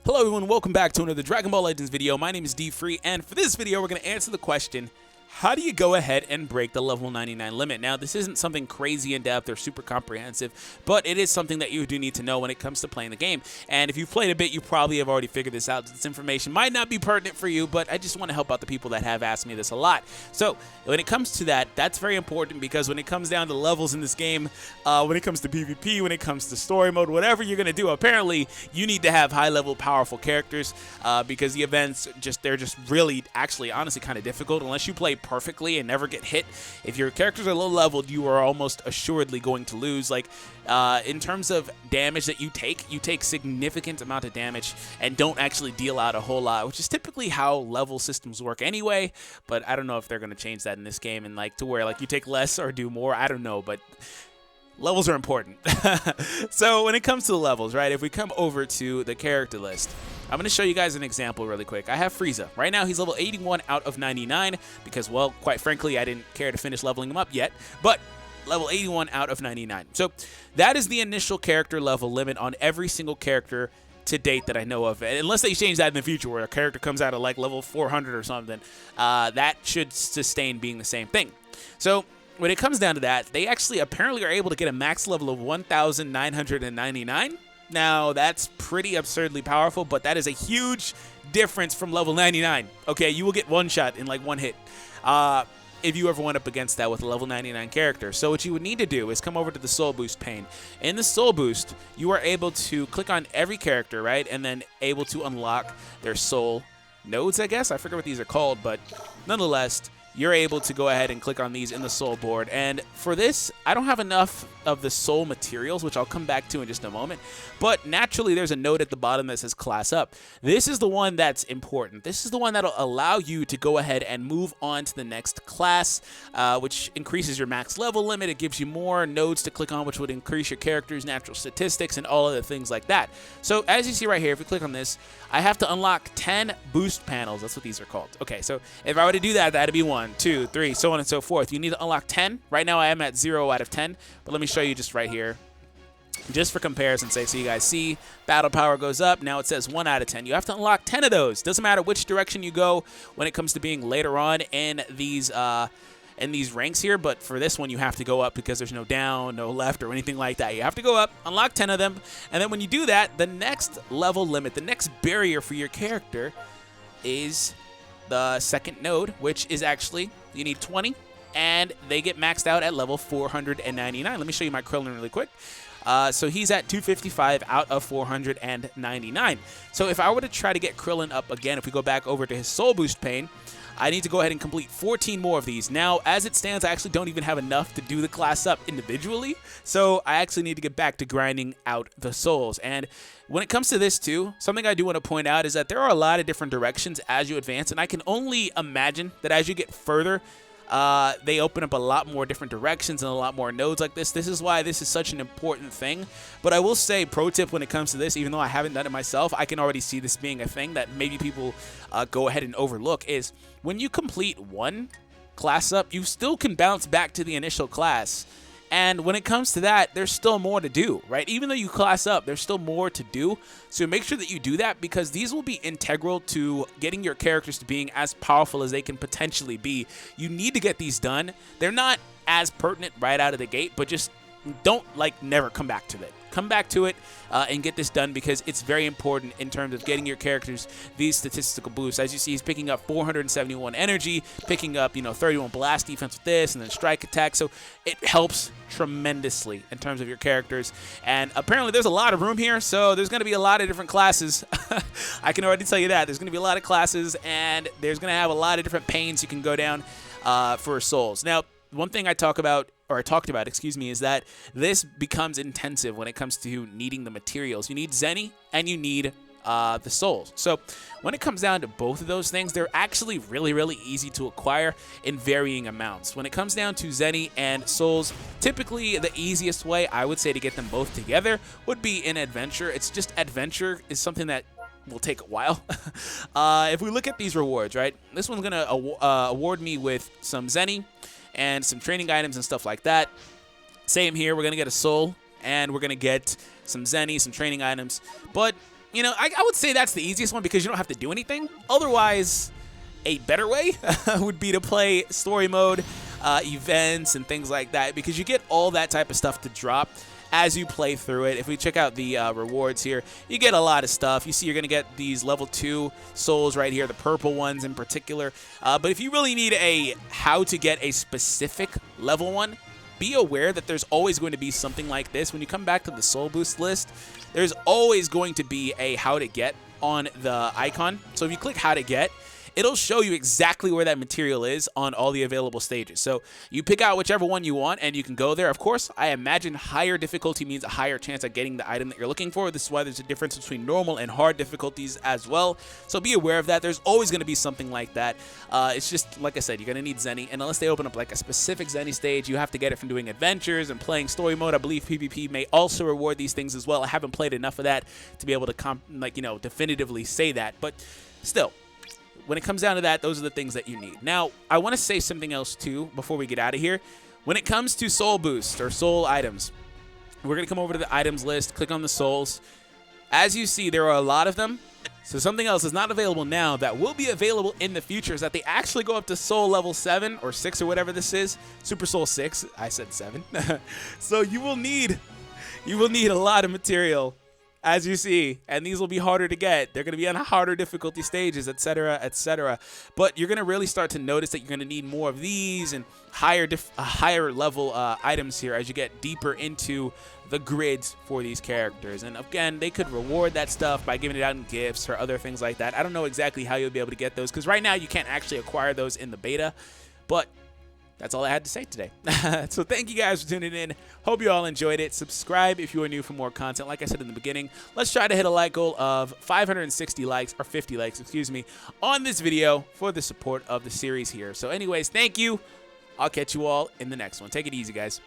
Hello everyone, welcome back to another Dragon Ball Legends video. My name is DFree, and for this video we're going to answer the question, how do you go ahead and break the level 99 limit? Now, this isn't something crazy in depth or super comprehensive, but it is something that you do need to know when it comes to playing the game. And if you've played a bit, you probably have already figured this out. This information might not be pertinent for you, but I just want to help out the people that have asked me this a lot. So, when it comes to that, that's very important because when it comes down to levels in this game, when it comes to PvP, when it comes to story mode, whatever you're going to do, apparently you need to have high-level, powerful characters because the events, they're just really, actually, honestly, kind of difficult unless you play perfectly and never get hit. If your characters are low leveled, you are almost assuredly going to lose. Like in terms of damage that you take significant amount of damage and don't actually deal out a whole lot, which is typically how level systems work anyway. But I don't know if they're going to change that in this game and like to where like you take less or do more. I don't know, but levels are important. So when it comes to the levels, right, if we come over to the character list, I'm going to show you guys an example really quick. I have Frieza. Right now, he's level 81 out of 99 because, well, quite frankly, I didn't care to finish leveling him up yet, but level 81 out of 99. So that is the initial character level limit on every single character to date that I know of. And unless they change that in the future where a character comes out at like level 400 or something, that should sustain being the same thing. So when it comes down to that, they actually apparently are able to get a max level of 1,999. Now, that's pretty absurdly powerful, but that is a huge difference from level 99. Okay, you will get one shot in like one hit if you ever went up against that with a level 99 character. So what you would need to do is come over to the Soul Boost pane. In the Soul Boost, you are able to click on every character, right, and then able to unlock their soul nodes, I guess. I forget what these are called, but nonetheless, you're able to go ahead and click on these in the soul board. And for this, I don't have enough of the soul materials, which I'll come back to in just a moment. But naturally, there's a note at the bottom that says class up. This is the one that's important. This is the one that'll allow you to go ahead and move on to the next class, which increases your max level limit. It gives you more nodes to click on, which would increase your character's natural statistics and all of the things like that. So as you see right here, if you click on this, I have to unlock 10 boost panels. That's what these are called. Okay, so if I were to do that, that'd be 1, 2, 3, so on and so forth. You need to unlock 10. Right now I am at 0 out of 10, but let me show you just right here. Just for comparison's sake, so you guys see, battle power goes up. Now it says 1 out of 10. You have to unlock 10 of those. Doesn't matter which direction you go when it comes to being later on in these ranks here, but for this one you have to go up because there's no down, no left, or anything like that. You have to go up, unlock 10 of them, and then when you do that, the next level limit, the next barrier for your character is the second node, which is actually, you need 20, and they get maxed out at level 499. Let me show you my Krillin really quick. So he's at 255 out of 499. So if I were to try to get Krillin up again, if we go back over to his Soul Boost pane, I need to go ahead and complete 14 more of these. Now, as it stands, I actually don't even have enough to do the class up individually, so I actually need to get back to grinding out the souls. And when it comes to this too, something I do want to point out is that there are a lot of different directions as you advance, and I can only imagine that as you get further, they open up a lot more different directions and a lot more nodes like this. This is why this is such an important thing. But I will say, pro tip when it comes to this, even though I haven't done it myself, I can already see this being a thing that maybe people go ahead and overlook, is when you complete one class up, you still can bounce back to the initial class. And when it comes to that, there's still more to do, right? Even though you class up, there's still more to do. So make sure that you do that because these will be integral to getting your characters to being as powerful as they can potentially be. You need to get these done. They're not as pertinent right out of the gate, but just don't never come back to it. Come back to it and get this done because it's very important in terms of getting your characters these statistical boosts. As you see, he's picking up 471 energy, picking up 31 blast defense with this, and then strike attack. So it helps tremendously in terms of your characters. And apparently there's a lot of room here, so there's going to be a lot of different classes. I can already tell you that. There's going to be a lot of classes, and there's going to have a lot of different panes you can go down for souls. Now, one thing I talked about, is that this becomes intensive when it comes to needing the materials. You need Zenny and you need the souls. So when it comes down to both of those things, they're actually really, really easy to acquire in varying amounts. When it comes down to Zenny and souls, typically the easiest way I would say to get them both together would be in adventure. It's just adventure is something that will take a while. If we look at these rewards, right, this one's gonna award me with some Zenny and some training items and stuff like that. Same here, we're going to get a soul, and we're going to get some Zenny, some training items. But you know, I would say that's the easiest one because you don't have to do anything. Otherwise, a better way would be to play story mode, events, and things like that, because you get all that type of stuff to drop as you play through it. If we check out the rewards here, you get a lot of stuff. You see you're going to get these level 2 souls right here, the purple ones in particular. But if you really need a how to get a specific level 1, be aware that there's always going to be something like this. When you come back to the soul boost list, there's always going to be a how to get on the icon. So if you click how to get, it'll show you exactly where that material is on all the available stages. So you pick out whichever one you want and you can go there. Of course, I imagine higher difficulty means a higher chance at getting the item that you're looking for. This is why there's a difference between normal and hard difficulties as well. So be aware of that. There's always going to be something like that. It's just, like I said, you're going to need Zenny. And unless they open up like a specific Zenny stage, you have to get it from doing adventures and playing story mode. I believe PvP may also reward these things as well. I haven't played enough of that to be able to definitively say that. But still, when it comes down to that, those are the things that you need. Now, I want to say something else too before we get out of here. When it comes to soul boost or soul items, we're going to come over to the items list, click on the souls. As you see, there are a lot of them. So something else is not available now that will be available in the future is that they actually go up to soul level 7 or 6 or whatever this is. Super Soul 6. I said 7. So you will need a lot of material, as you see, and these will be harder to get. They're going to be on harder difficulty stages, etc., etc. But you're going to really start to notice that you're going to need more of these and higher level items here as you get deeper into the grids for these characters. And again, they could reward that stuff by giving it out in gifts or other things like that. I don't know exactly how you'll be able to get those because right now you can't actually acquire those in the beta, but that's all I had to say today. So thank you guys for tuning in. Hope you all enjoyed it. Subscribe if you are new for more content. Like I said in the beginning, let's try to hit a like goal of 560 likes, or 50 likes, excuse me, on this video for the support of the series here. So anyways, thank you. I'll catch you all in the next one. Take it easy, guys.